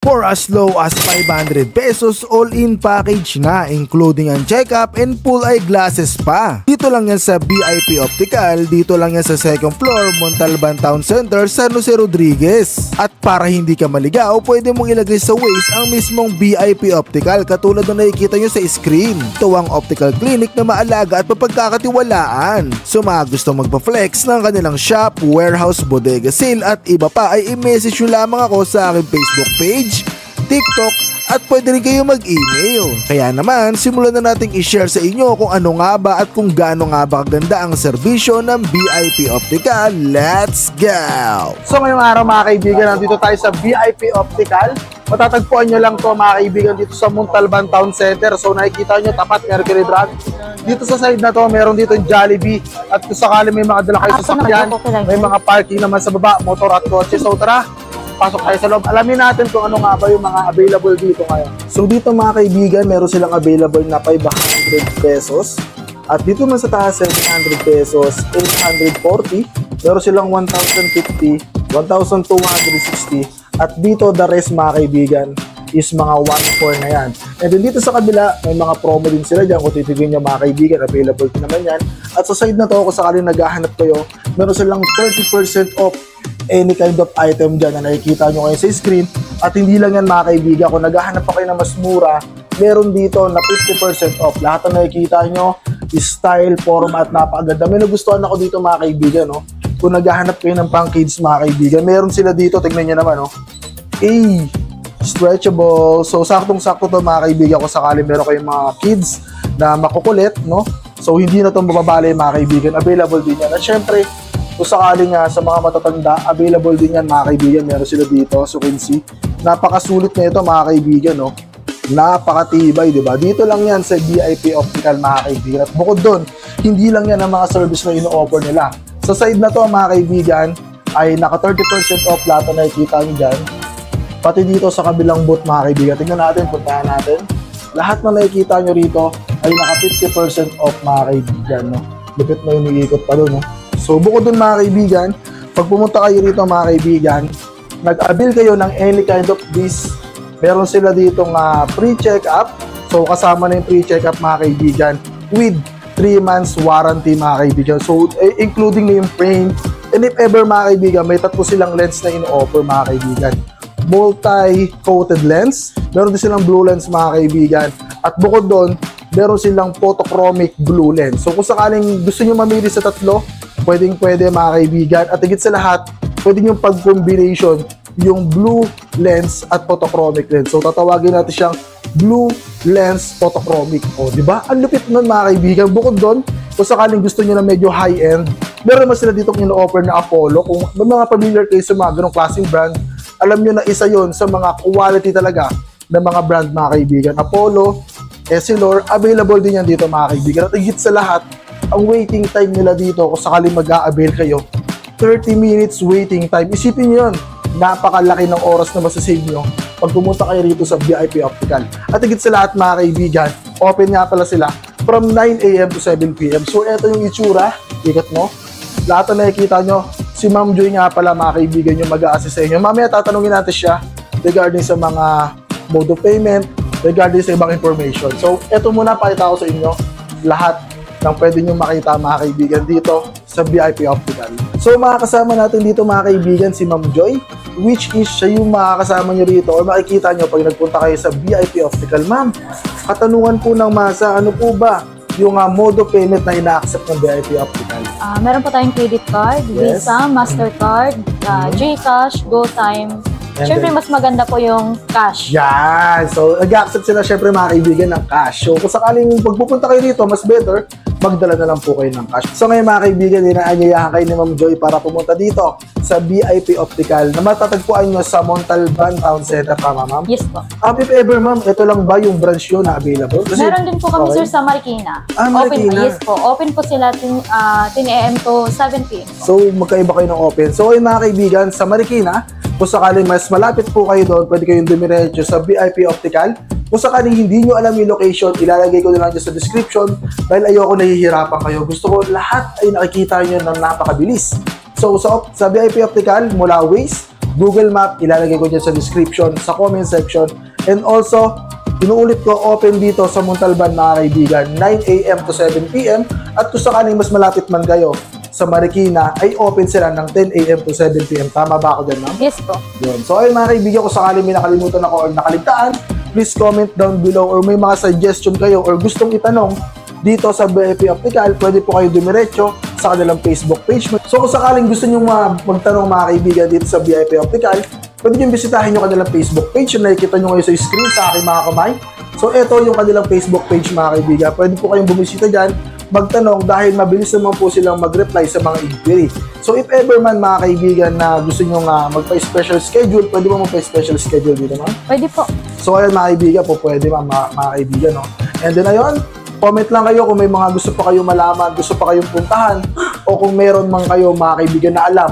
For as low as 500 pesos, all-in package na, including ang check-up and full eyeglasses pa. Dito lang yan sa VIP Optical, dito lang yan sa second floor, Montalban Town Center, San Jose Rodriguez. At para hindi ka maligaw, pwede mong ilagay sa Waze ang mismong VIP Optical katulad na nakikita nyo sa screen. Ito ang optical clinic na maalaga at mapagkakatiwalaan. So mga gustong magpa-flex ng kanilang shop, warehouse, bodega sale at iba pa ay i-message nyo lamang ako sa aking Facebook page, TikTok at pwede rin kayo mag-email. Kaya naman, simulan na nating i-share sa inyo kung ano nga ba at kung gaano nga ba kaganda ang serbisyo ng VIP Optical. Let's go! So ngayong araw mga kaibigan, nandito tayo sa VIP Optical. Matatagpuan nyo lang to mga kaibigan dito sa Montalban Town Center. So nakikita nyo tapat Mercury Drug. Dito sa side na to, meron dito yung Jollibee. At kung sakali may mga dala kayo sa sakyan, may mga parking naman sa baba, motor at kotse. So tara, pasok tayo sa loob. Alamin natin kung ano nga ba yung mga available dito ngayon. So dito mga kaibigan, meron silang available na 500 pesos. At dito man sa taas, 700 pesos, 840. Meron silang 1,050, 1,260. At dito, the rest mga kaibigan, is mga 1,400 na yan. And then dito sa kabila, may mga promo din sila dyan. Kung titignan nyo mga kaibigan, available din naman yan. At sa side na to, kung sakaling naghahanap kayo, meron silang 30% off any kind of item dyan na nakikita nyo ngayon sa screen. At hindi lang yan mga kaibigan, kung naghahanap pa kayo na mas mura, meron dito na 50% off. Lahat na nakikita nyo, style, format, napakaganda. May nagustuhan ako dito mga kaibigan, no? Kung naghahanap kayo ng pang kids mga kaibigan, meron sila dito, tignan nyo naman, no? Stretchable. So, saktong-sakto to mga kaibigan kung sakali meron kayong mga kids na makukulit, no? So, hindi na itong mababali mga kaibigan. Available din yan. At syempre, kung sakali nga sa mga matatanda, available din yan mga kaibigan. Meron sila dito. So, you can see, napakasulit na ito mga kaibigan, no? Napakatibay, di ba? Dito lang yan sa VIP Optical mga kaibigan. At bukod doon, hindi lang yan ang mga service na ino-offer nila. Sa side na to mga kaibigan, ay naka 30% off lahat na nakikita nyo dyan. Pati dito sa kabilang booth mga kaibigan. Tingnan natin, puntahan natin. Lahat na nakikita nyo rito ay naka 50% off mga kaibigan, no? Lupit na yung iikot pa doon, no? So, bukod dun mga kaibigan, pag pumunta kayo rito mga kaibigan, nag-avail kayo ng any kind of this, meron sila ditong free check-up. So, kasama na yung free check-up mga kaibigan with 3 months warranty mga kaibigan. So, including na yung frame. And if ever mga kaibigan, may 3 silang lens na in-offer mga kaibigan. Multi-coated lens, meron din silang blue lens mga kaibigan. At bukod doon, meron silang photochromic blue lens. So, kung sakaling gusto nyo mamili sa 3, pwedeng-pwede mga kaibigan. At higit sa lahat, pwede yung pag-combination yung blue lens at photochromic lens. So, tatawagin natin siyang blue lens photochromic. O, di ba? Ang lupit nun mga kaibigan. Bukod doon, kung sakaling gusto nyo na medyo high-end, meron naman sila dito ino-offer na Apollo. Kung may mga familiar kayo sa mga ganong klaseng brand, alam nyo na isa yon sa mga quality talaga ng mga brand mga kaibigan. Apollo, Essilor, available din yan dito mga kaibigan. At higit sa lahat, ang waiting time nila dito, kung sakaling mag-a-avail kayo, 30 minutes waiting time. Isipin nyo yun, napakalaki ng oras na masasave nyo pag pumunta kayo rito sa VIP Optical. At higit sa lahat mga kaibigan, open nga pala sila from 9 AM to 7 PM. So eto yung itsura, ikat mo. Lahat na nakikita nyo, si Ma'am Joy nga pala mga kaibigan yung mag-a-assist sa inyo. Mamaya tatanungin natin siya regarding sa mga mode of payment, regarding sa ibang information. So eto muna, pakita ko sa inyo lahat ng pwede nyo makita mga kaibigan dito sa VIP Optical. So makakasama natin dito mga kaibigan si Ma'am Joy, which is siya yung makakasama nyo rito or makikita nyo pag nagpunta kayo sa VIP Optical. Ma'am, katanungan po ng masa, ano po ba yung mode of payment na ina-accept ng VIP Optical? Meron po tayong credit card, yes, Visa, Mastercard, GCash, GoTime. Siyempre, mas maganda po yung cash. Yan! So, nag-accept sila siyempre mga kaibigan ng cash. So, kung sakaling pagpupunta kayo dito, mas better, magdala na lang po kayo ng cash. So, ngayon mga kaibigan, inaanyayahan kayo ni Ma'am Joy para pumunta dito sa VIP Optical na matatagpuan nyo sa Montalban Town Center. Tama, Ma'am? Yes po. If ever, Ma'am, ito lang ba yung branch yun na available? Kasi, meron din po kami, sir, sa Marikina. Marikina. Open, yes po. Open po sila 10 AM to 7 PM. So, magkaiba kayo ng open. So, ngayon mga kaibigan, sa Marikina, kung sakaling mas malapit po kayo doon, pwede kayong dumiretso sa VIP Optical. Kung sakaling hindi nyo alam yung location, ilalagay ko na lang dyan sa description dahil ayoko nahihirapan kayo. Gusto ko lahat ay nakikita nyo ng napakabilis. So sa VIP Optical, mula Waze, Google Map, ilalagay ko dyan sa description, sa comment section. And also, inuulit ko, open dito sa Montalban mga kaibigan, 9 a.m. to 7 p.m. At kung sakaling mas malapit man kayo sa Marikina, ay open sila ng 10 a.m. to 7 p.m. Tama ba ako dyan, ma'am? Yes po. Yun. So ayun mga kaibigan, kung sakaling may nakalimutan ako or nakaligtaan, please comment down below or may mga suggestion kayo or gustong itanong dito sa VIP Optical, pwede po kayo dumiretso sa kanilang Facebook page. So kung sakaling gusto nyo magtanong mga kaibigan dito sa VIP Optical, pwede nyo bisitahin yung kanilang Facebook page. Yung nakikita nyo ngayon sa screen sa aking mga kamay. So ito yung kanilang Facebook page mga kaibigan. Pwede po kayong bumisita dyan, magtanong dahil mabilis naman po silang mag-reply sa mga inquiry. So if ever man mga kaibigan na gusto nyo magpa-special schedule, pwede mo magpa-special schedule dito, ma'am? Pwede po. So ayun mga kaibigan po, pwede mga kaibigan, no? And then ayun, comment lang kayo kung may mga gusto pa kayong malaman, gusto pa kayong puntahan, o kung meron man kayo mga kaibigan na alam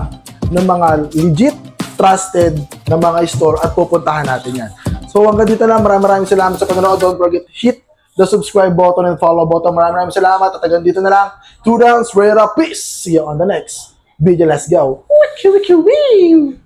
ng mga legit, trusted na mga store at pupuntahan natin yan. So hanggang dito lang, maraming salamat sa panonood. Don't forget to hit the subscribe button and follow button. Maraming salamat at hanggang dito na lang. 2 downs, straight up, peace! See you on the next video. Let's go! Wiki, wiki, wee!